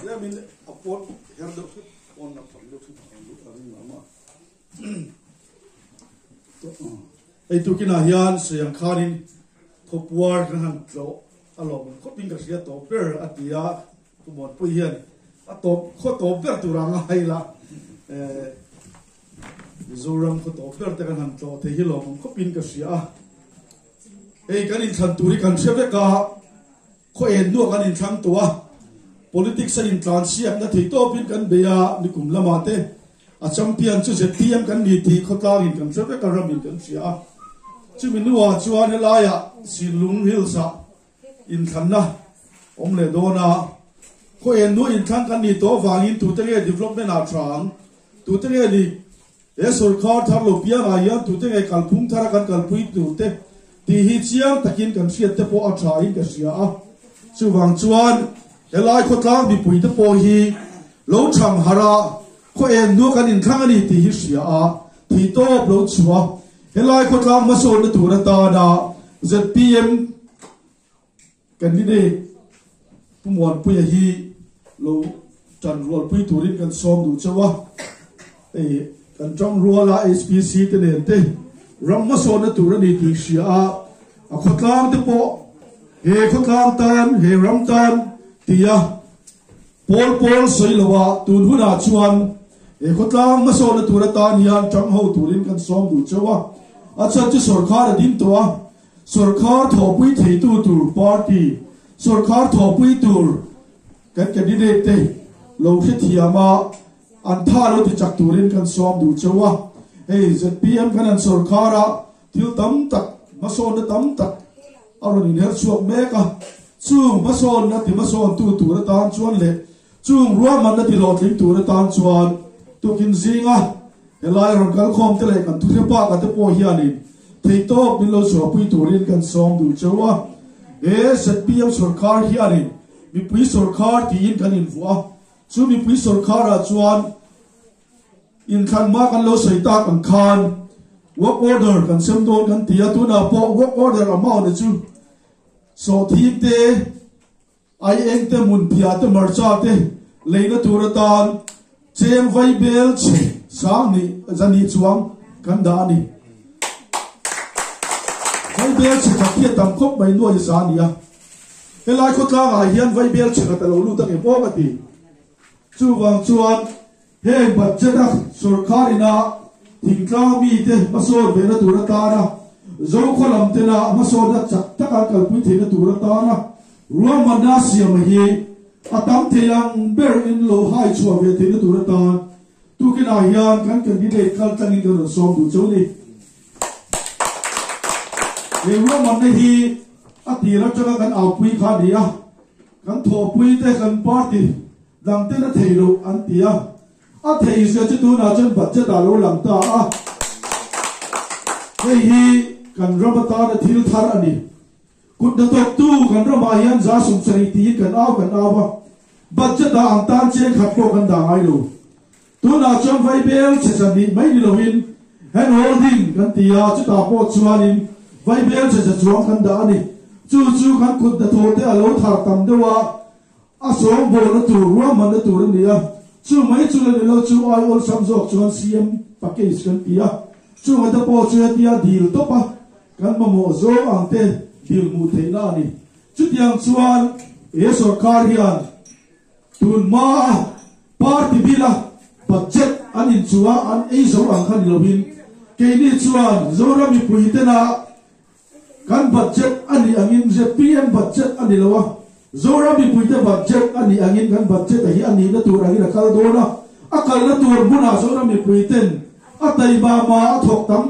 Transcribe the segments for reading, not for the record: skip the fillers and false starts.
I mean, a pot held up on a I took in a yan, so young Karin, top war, and so along, coping a shit of bear at the yard to what we hear. A top hot of bear to Rangaila. Zoram hot of bear and to the hill of coping Gasia. A can in Santuri can Sheveka, Coen no can in Santua. Politics in Transia, that he topic can be a Nikum Lamate, a champion to the TM can be the Kotla in Sheveka Rabin can share. Chiminua, Chuanelaya, Silung Hilsa, in Kana, Omledona, Coen no in Tankanito, Vangin to the development at Tran, to the Esor Car Tarlopia, to take a Kalpum Tarakan Kalpui to take the Hitia, Takin can see at the Po Atra in Kasia, Chuvang Chuan, Elai Kotlang be put the Po he, Low Chang Hara, Coen no can in Tangani, the Hisia, Tito, Blow Chua. Helai Kotlang Maso the Turata, ZPM candidate Pumon Puyahi, Low Chan Roll Puiturin and Som Duchawa, a John Rolla SPC Tenente, Ramaso the Turani Tishia, a Kotlang the Po, He Kotlang Tan, He Ramtan, Tia, Paul Soilova, Tunhuna Chuan, a Kotlang Maso the Turatan Yan Chang Ho Turin and Som Duchawa. अच्छा जो सरकार दिन तो सरकार थोपी थे तो पार्टी सरकार थोपी तो कैंडिडेट थे लोग से थियामा अंधा लोग चक्तुरिन कन सोम दूचवा हे ZPM कन सरकार थिल तम तक मसोन तम तक और निहर सुब में का चूं मसोन न थी मसोन तू रतान चुन ले चूं रुआ मन न थी लोटिंग तू रतान चुन तू किन्जिंगा Elai Rongal Com Telek and Tupa at the Pohiani. Take top below Sopi to Rin and Som do Chewa. Yes, at PM Sorkar Hiarin. We please Sorkar the Incan in Voa. So we please Sorkar at Swan in Kanmak and Lo Saitak and Khan. Work order can Semdon and Tiatuna work order amount the two. So take the I enter Munpiata Marchate, Lena Turatan, Jem Vai Belch. Sangni Zani Chuang Kandani. Vaibel Chikatia Tamkop by no Isania. Elai Kotla, I hear Vaibel Chikatalo Lutan in poverty. Chuang Chuan, hey, but Jeddah, Surkarina, Tinklami, Masor, Venaturatana, Zokolam Tena, Masoda, Takakal Putina Turatana, Romanasia Mahi, Atamteang, Bear in low high Chuavetina Turatan. Tu cái nào hiện các candidate các tăng đi được xong đủ chỗ đi. Nếu mà mình đi, thì là cho các áo quý khá đi à, các thổ quý thế các party, đang tên là thầy lộ anh tí à, thầy sẽ chỉ tu nào chân vật chất đào lô làm ta à. Cái hi các rabata là thiếu thar anh đi, cút được tốt tu các rabata hiện ra sung sấy tí các áo à, vật chất đào anh tan trên khát bộ các đào ai luôn. Tu na chom vai bel che san ni mai ni lohin han holding kan tia chu ta po chuanin vai bel che chuang kan da ni chu kan kut da thote alo thar tam dewa a som bo na tu ruwa man na tu ni a chu mai chu le lo chu ai ol sam jok chuan CM package kan tia chu ma da po chu tia deal to pa kan ma mo zo ang te deal mu the na ni chu tiang chuan e sarkar hian tun ma party bila budget an in chua an ei zo ang khan lovin ke ni chuan zora mi puitena kan budget ani angin ZPM budget ani lawa zora mi puite budget ani angin kan budget hi ani na tur ani rakal dona akal na tur buna zora mi puiten atai ba ma athok tam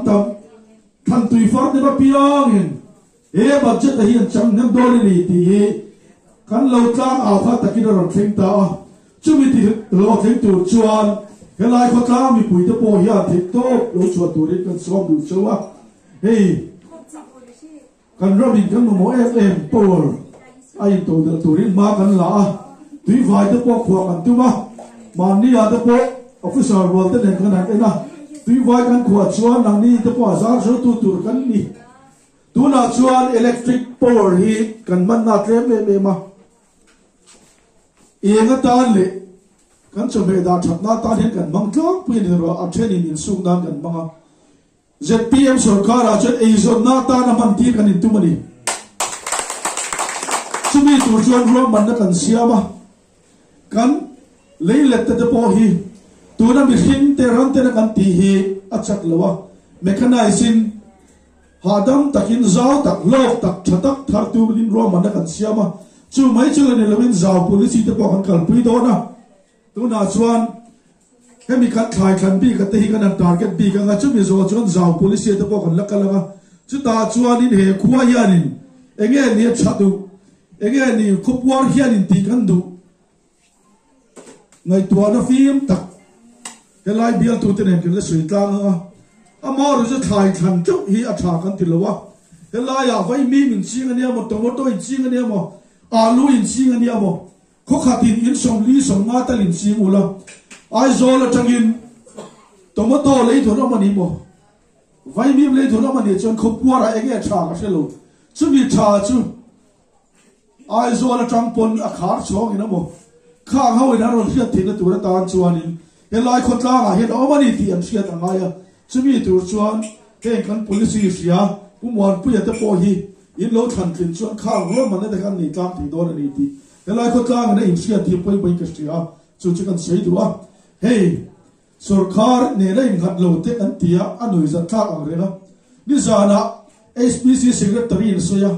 than tui far de ba piangin e budget hi an cham nam dole ni ti kan lo tlang aw kha takina ron theng ta chumi ti lo theng tur chuan Helai Kotla mi pui te po hian thik to lo chua turin kan som du chawa hey kan rabin kan mo FM power ai to da turin ma kan la tui vai te po khwa kan tu ma man ni a te po official world te nen kan na tui vai kan khwa chuan nang ni te po azar so tu tur kan ni tu na chuan electric power hi kan man na trem me ma nga tan le kan chome da thapna ta hen kan mang tlok pin ro a thenin in sung dan kan manga ZPM sarkar a chan eizon na ta na man ti kan in tumani chumi tur chuan ro man na kan siama kan leilet te po hi tuna mi hin te ran te na kan ti hi achak lawa mechanizing hadam takin zau tak lok tak thatak thar tu din ro man na kan siama chu mai chu le lawin zau policy te po kan kal pui do na tuna chuan hemi kan thai kan bi ka te hi kan target bi ka nga chu mi zo chuan zau policy te po kan lakalanga chu ta chuan in he khuwa hianin enge ni chadu enge ni khupwar hianin ti kan du ngai tua na phim tak helai bial tu ten ken le sui tlang a amor je thai than chu hi a tha kan ti lowa helai ya vai mi min ching ania mo tomato in ching ania mo alu in ching ania mo kho khatin in som li som ma ta lin ching ula ai zo la tangin tomato lei thona mani mo vai mi lei thona mani chon kho puara ege tha ka selo chu mi tha chu ai zo la tang pon a khar chong ina mo khang hau ina ron hiat thina tur tan chuanin helai khotla ga het omani ti am siat angaya chumi tur chuan ten kan policy ria pumwan puya te po hi in lo than thin chuan khang ro man na kan ni tlam thi don ani ti helai khotla ga na im siat ti poi bai ka ria chu chu kan sei duwa hey sarkar ne na im khat lo te an tia anui za thak ang rena ni zana SPC secretary in soya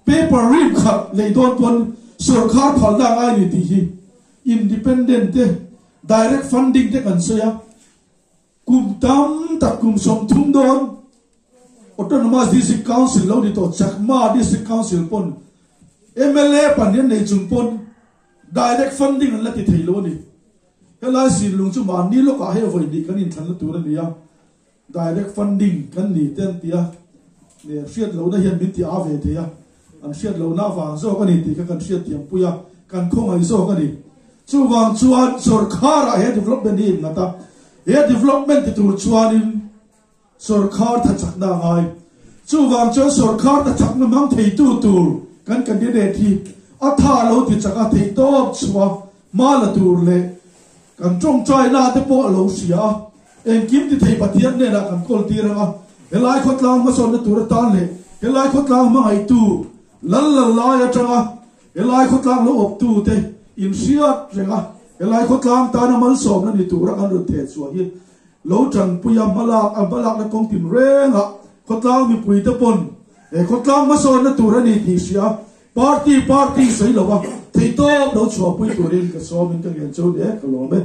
paper rip khat le don pon sarkar phal da ngai ni ti hi independent te direct funding te kan soya kum tam tak kum som thum don autonomous district council lo ni to chakma district council pon MLA panin nei chung pon direct funding an la ti thei lo ni helai sin lung chu man ni lo ka he voi ni kan in than tu ra nia direct funding kan ni ten tia ne fiat lo na hian min ti ave te ya an fiat lo na wang zo kan ni ti kan fiat tiam puya kan khong ai zo kan ni chu wang chuan sarkar a he development ni na ta he development ti tur chuan in sarkar tha chak na ngai chu wang chuan sarkar ta chak na mang thei tu tur kan candidate thi a tha lo ti chaka thei to chwa ma la tur le kan trong trai na te po lo sia en kim ti thei pathian ne na kan kol ti ranga helai khotlang ma son na tur tan le helai khotlang ma ai tu lal lal la ya changa helai khotlang lo op tu te in siat renga helai khotlang ta na mal som na ni tur kan ru the chu hi lo chang puya malak a balak na kong tin renga khotlang mi pui te pon e khotlang ma son na tur ni ti sia party sei lo wa thei to lo chwa pui turin ka so min ka gen chu de ka lo me